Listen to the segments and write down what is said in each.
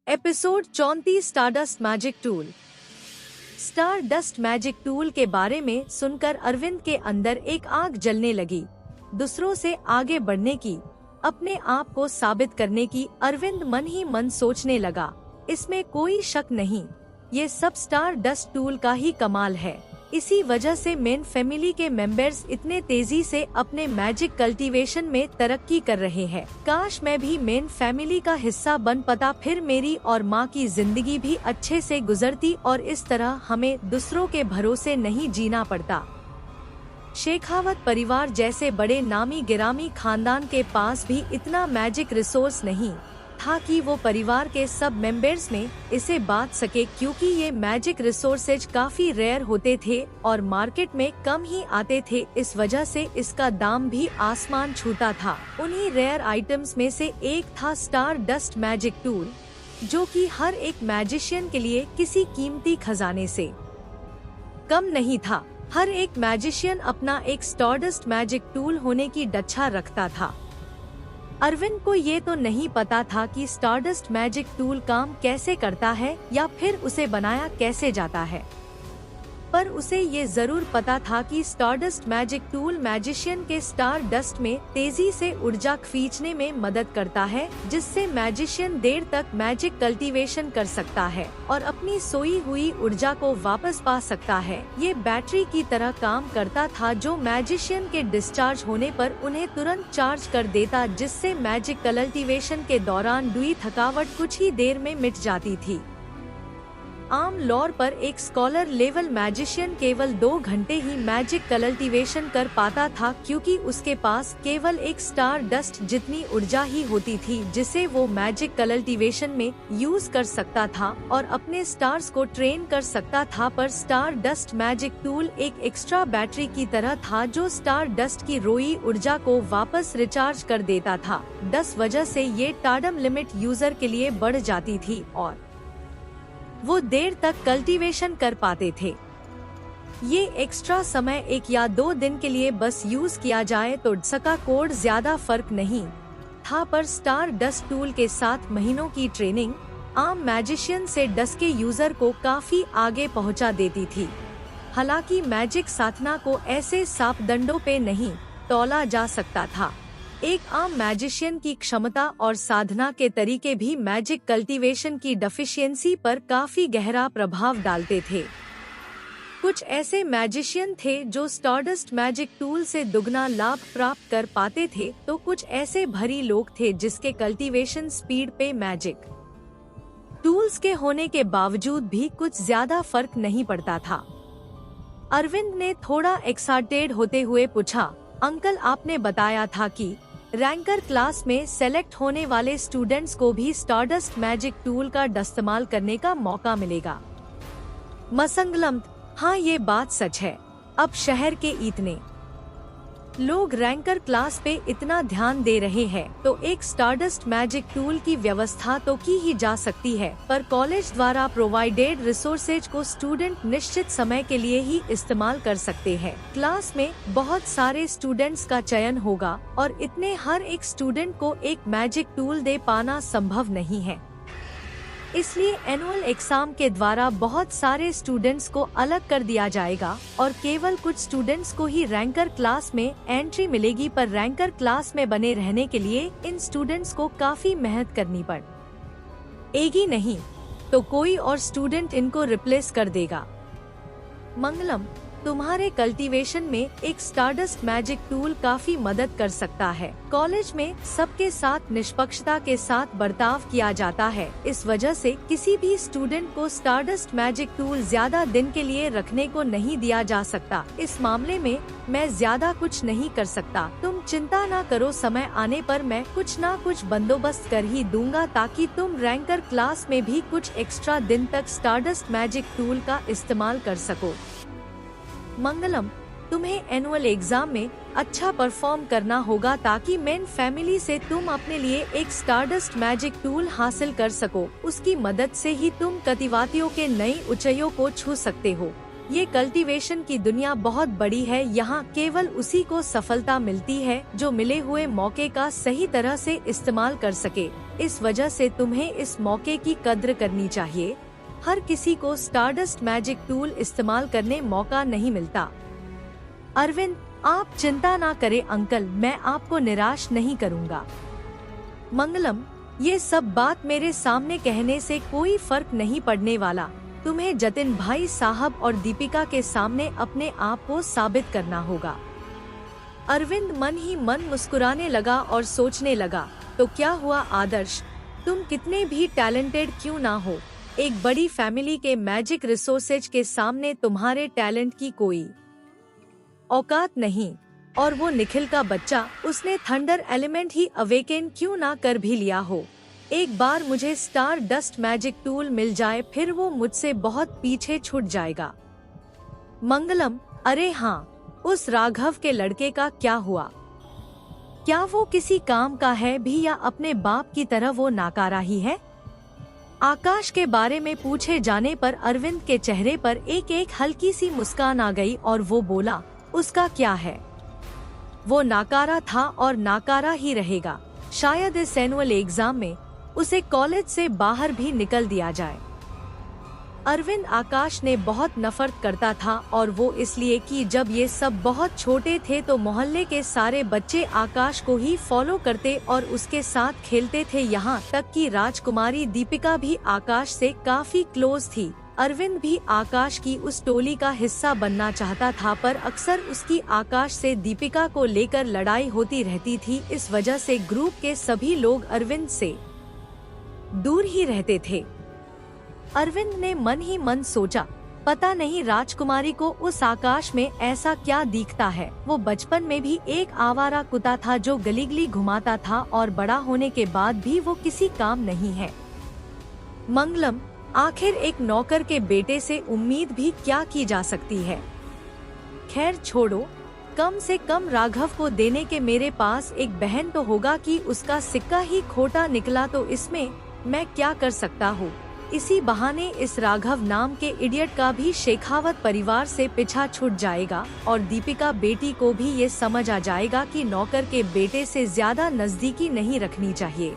Episode 34 stardust magic tool. Stardust magic tool के बारे में सुनकर अरविंद के अंदर एक आग जलने लगी। दूसरों से आगे बढ़ने की, अपने आप को साबित करने की अरविंद मन ही मन सोचने लगा। इसमें कोई शक नहीं, ये सब स्टारडस्ट टूल का ही कमाल है। इसी वजह से मेन फैमिली के मेंबर्स इतने तेजी से अपने मैजिक कल्टीवेशन में तरक्की कर रहे हैं। काश मैं भी मेन फैमिली का हिस्सा बन पाता, फिर मेरी और माँ की जिंदगी भी अच्छे से गुजरती और इस तरह हमें दूसरों के भरोसे नहीं जीना पड़ता। शेखावत परिवार जैसे बड़े नामी गिरामी खानदान के पास भी इतना मैजिक रिसोर्स नहीं था कि वो परिवार के सब मेंबर्स में इसे बांट सके, क्योंकि ये मैजिक रिसोर्सेज काफी रेयर होते थे और मार्केट में कम ही आते थे। इस वजह से इसका दाम भी आसमान छूता था। उन्हीं रेयर आइटम्स में से एक था स्टारडस्ट मैजिक टूल, जो कि हर एक मैजिशियन के लिए किसी कीमती खजाने से कम नहीं था। हर एक मैजिशियन अपना एक स्टारडस्ट मैजिक टूल होने की डच्छा रखता था। अरविंद को ये तो नहीं पता था कि स्टारडस्ट मैजिक टूल काम कैसे करता है या फिर उसे बनाया कैसे जाता है, पर उसे ये जरूर पता था कि स्टारडस्ट मैजिक टूल मैजिशियन के स्टारडस्ट में तेजी से ऊर्जा खींचने में मदद करता है, जिससे मैजिशियन देर तक मैजिक कल्टीवेशन कर सकता है और अपनी सोई हुई ऊर्जा को वापस पा सकता है। ये बैटरी की तरह काम करता था, जो मैजिशियन के डिस्चार्ज होने पर उन्हें तुरंत चार्ज कर देता, जिससे मैजिक कल्टीवेशन के दौरान हुई थकावट कुछ ही देर में मिट जाती थी। आम लॉर पर एक स्कॉलर लेवल मैजिशियन केवल 2 घंटे ही मैजिक कल्टीवेशन कर पाता था, क्योंकि उसके पास केवल एक स्टार डस्ट जितनी ऊर्जा ही होती थी, जिसे वो मैजिक कल्टीवेशन में यूज कर सकता था और अपने स्टार्स को ट्रेन कर सकता था। पर स्टार डस्ट मैजिक टूल एक एक्स्ट्रा बैटरी की तरह था, जो स्टार डस्ट की रोई ऊर्जा को वापस रिचार्ज कर देता था। 10 वजह से ये टाइम लिमिट यूजर के लिए बढ़ जाती थी और वो देर तक कल्टीवेशन कर पाते थे। ये एक्स्ट्रा समय 1 या 2 दिन के लिए बस यूज किया जाए तो सका कोड ज्यादा फर्क नहीं था, पर स्टार डस्ट टूल के 7 महीनों की ट्रेनिंग आम मैजिशियन से डस्ट के यूजर को काफी आगे पहुंचा देती थी। हालांकि मैजिक साधना को ऐसे सांपदंडों पे नहीं तौला जा सकता था। एक आम मैजिशियन की क्षमता और साधना के तरीके भी मैजिक कल्टीवेशन की डेफिशिएंसी पर काफी गहरा प्रभाव डालते थे। कुछ ऐसे मैजिशियन थे जो स्टारडस्ट मैजिक टूल से दुगना लाभ प्राप्त कर पाते थे, तो कुछ ऐसे भरी लोग थे जिसके कल्टीवेशन स्पीड पे मैजिक टूल्स के होने के बावजूद भी कुछ ज्यादा फर्क नहीं पड़ता था। अरविंद ने थोड़ा एक्साइटेड होते हुए पूछा, अंकल आपने बताया था कि रैंकर क्लास में सेलेक्ट होने वाले स्टूडेंट्स को भी स्टारडस्ट मैजिक टूल का इस्तेमाल करने का मौका मिलेगा। मसंगलम, हाँ ये बात सच है। अब शहर के इतने लोग रैंकर क्लास पे इतना ध्यान दे रहे हैं, तो एक स्टारडस्ट मैजिक टूल की व्यवस्था तो की ही जा सकती है, पर कॉलेज द्वारा प्रोवाइडेड रिसोर्सेज को स्टूडेंट निश्चित समय के लिए ही इस्तेमाल कर सकते हैं। क्लास में बहुत सारे स्टूडेंट्स का चयन होगा और इतने हर एक स्टूडेंट को एक मैजिक टूल दे पाना संभव नहीं है। इसलिए एनुअल एग्जाम के द्वारा बहुत सारे स्टूडेंट्स को अलग कर दिया जाएगा और केवल कुछ स्टूडेंट्स को ही रैंकर क्लास में एंट्री मिलेगी। पर रैंकर क्लास में बने रहने के लिए इन स्टूडेंट्स को काफी मेहनत करनी पड़ेगी, नहीं तो कोई और स्टूडेंट इनको रिप्लेस कर देगा। मंगलम, तुम्हारे कल्टीवेशन में एक स्टारडस्ट मैजिक टूल काफी मदद कर सकता है। कॉलेज में सबके साथ निष्पक्षता के साथ बर्ताव किया जाता है, इस वजह से किसी भी स्टूडेंट को स्टारडस्ट मैजिक टूल ज्यादा दिन के लिए रखने को नहीं दिया जा सकता। इस मामले में मैं ज्यादा कुछ नहीं कर सकता। तुम चिंता ना करो, समय आने पर मैं कुछ ना कुछ बंदोबस्त कर ही दूंगा, ताकि तुम रैंकर क्लास में भी कुछ एक्स्ट्रा दिन तक स्टारडस्ट मैजिक टूल का इस्तेमाल कर सको। मंगलम, तुम्हें एनुअल एग्जाम में अच्छा परफॉर्म करना होगा, ताकि मेन फैमिली से तुम अपने लिए एक स्टारडस्ट मैजिक टूल हासिल कर सको। उसकी मदद से ही तुम कतिवातियों के नई ऊंचाइयों को छू सकते हो। ये कल्टीवेशन की दुनिया बहुत बड़ी है, यहाँ केवल उसी को सफलता मिलती है जो मिले हुए मौके का सही तरह से इस्तेमाल कर सके। इस वजह से तुम्हें इस मौके की कद्र करनी चाहिए। हर किसी को स्टारडस्ट मैजिक टूल इस्तेमाल करने मौका नहीं मिलता। अरविंद, आप चिंता ना करें अंकल, मैं आपको निराश नहीं करूँगा। मंगलम, ये सब बात मेरे सामने कहने से कोई फर्क नहीं पड़ने वाला। तुम्हें जतिन भाई साहब और दीपिका के सामने अपने आप को साबित करना होगा। अरविंद मन ही मन मुस्कुराने लगा और सोचने लगा, तो क्या हुआ आदर्श, तुम कितने भी टैलेंटेड क्यों ना हो, एक बड़ी फैमिली के मैजिक रिसोर्सेज के सामने तुम्हारे टैलेंट की कोई औकात नहीं। और वो निखिल का बच्चा, उसने थंडर एलिमेंट ही अवेकेन क्यों ना कर भी लिया हो। एक बार मुझे स्टार डस्ट मैजिक टूल मिल जाए फिर वो मुझसे बहुत पीछे छूट जाएगा। मंगलम, अरे हाँ, उस राघव के लड़के का क्या हुआ? क्या वो किसी काम का है भी या अपने बाप की तरह वो नाकारा ही है? आकाश के बारे में पूछे जाने पर अरविंद के चेहरे पर एक हल्की सी मुस्कान आ गई और वो बोला, उसका क्या है? वो नाकारा था और नाकारा ही रहेगा। शायद इस एनुअल एग्जाम में उसे कॉलेज से बाहर भी निकल दिया जाए। अरविंद आकाश ने बहुत नफरत करता था और वो इसलिए कि जब ये सब बहुत छोटे थे तो मोहल्ले के सारे बच्चे आकाश को ही फॉलो करते और उसके साथ खेलते थे। यहाँ तक कि राजकुमारी दीपिका भी आकाश से काफी क्लोज थी। अरविंद भी आकाश की उस टोली का हिस्सा बनना चाहता था, पर अक्सर उसकी आकाश से दीपिका को लेकर लड़ाई होती रहती थी। इस वजह से ग्रुप के सभी लोग अरविंद से दूर ही रहते थे। अरविंद ने मन ही मन सोचा, पता नहीं राजकुमारी को उस आकाश में ऐसा क्या दिखता है। वो बचपन में भी एक आवारा कुत्ता था जो गली गली घुमाता था और बड़ा होने के बाद भी वो किसी काम नहीं है। मंगलम, आखिर एक नौकर के बेटे से उम्मीद भी क्या की जा सकती है। खैर छोड़ो, कम से कम राघव को देने के मेरे पास एक बहन तो होगा कि उसका सिक्का ही खोटा निकला तो इसमें मैं क्या कर सकता हूँ। इसी बहाने इस राघव नाम के इडियट का भी शेखावत परिवार से पीछा छूट जाएगा और दीपिका बेटी को भी ये समझ आ जाएगा कि नौकर के बेटे से ज्यादा नजदीकी नहीं रखनी चाहिए।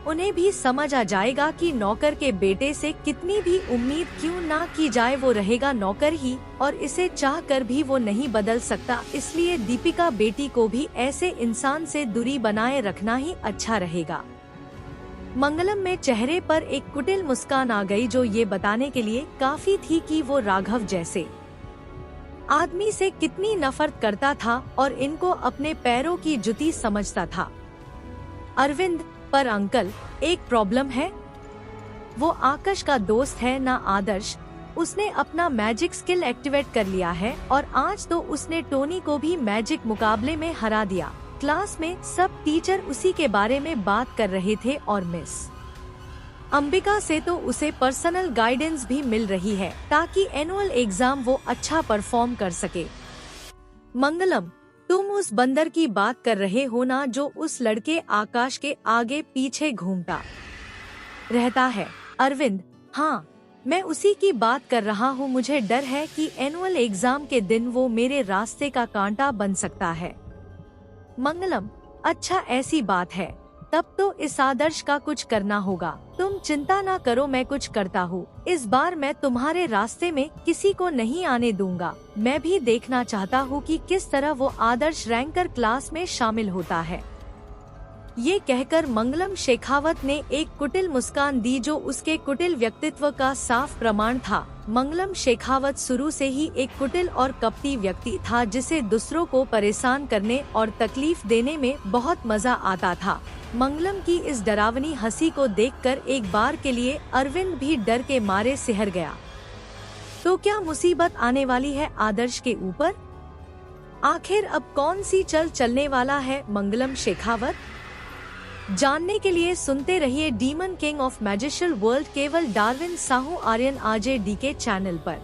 उन्हें भी समझ आ जाएगा कि नौकर के बेटे से कितनी भी उम्मीद क्यों ना की जाए, वो रहेगा नौकर ही और इसे चाह कर भी वो नहीं बदल सकता। इसलिए दीपिका बेटी को भी ऐसे इंसान से दूरी बनाए रखना ही अच्छा रहेगा। मंगलम में चेहरे पर एक कुटिल मुस्कान आ गई जो ये बताने के लिए काफी थी कि वो राघव जैसे आदमी से कितनी नफरत करता था और इनको अपने पैरों की जुती समझता था। अरविंद, पर अंकल एक प्रॉब्लम है। वो आकाश का दोस्त है ना आदर्श, उसने अपना मैजिक स्किल एक्टिवेट कर लिया है और आज तो उसने टोनी को भी मैजिक मुकाबले में हरा दिया। क्लास में सब टीचर उसी के बारे में बात कर रहे थे और मिस अंबिका से तो उसे पर्सनल गाइडेंस भी मिल रही है ताकि एनुअल एग्जाम वो अच्छा परफॉर्म कर सके। मंगलम, तुम उस बंदर की बात कर रहे हो ना जो उस लड़के आकाश के आगे पीछे घूमता रहता है? अरविंद, हाँ, मैं उसी की बात कर रहा हूँ। मुझे डर है कि एनुअल एग्जाम के दिन वो मेरे रास्ते का कांटा बन सकता है। मंगलम, अच्छा ऐसी बात है, तब तो इस आदर्श का कुछ करना होगा। तुम चिंता ना करो, मैं कुछ करता हूँ। इस बार मैं तुम्हारे रास्ते में किसी को नहीं आने दूंगा। मैं भी देखना चाहता हूँ कि किस तरह वो आदर्श रैंकर क्लास में शामिल होता है। ये कहकर मंगलम शेखावत ने एक कुटिल मुस्कान दी जो उसके कुटिल व्यक्तित्व का साफ प्रमाण था। मंगलम शेखावत शुरू से ही एक कुटिल और कपटी व्यक्ति था जिसे दूसरों को परेशान करने और तकलीफ देने में बहुत मजा आता था। मंगलम की इस डरावनी हंसी को देखकर एक बार के लिए अरविंद भी डर के मारे सिहर गया। तो क्या मुसीबत आने वाली है आदर्श के ऊपर? आखिर अब कौन सी चलने वाला है मंगलम शेखावत? जानने के लिए सुनते रहिए demon king of magical world केवल Darwin Sahu Aryan RJ D के चैनल पर।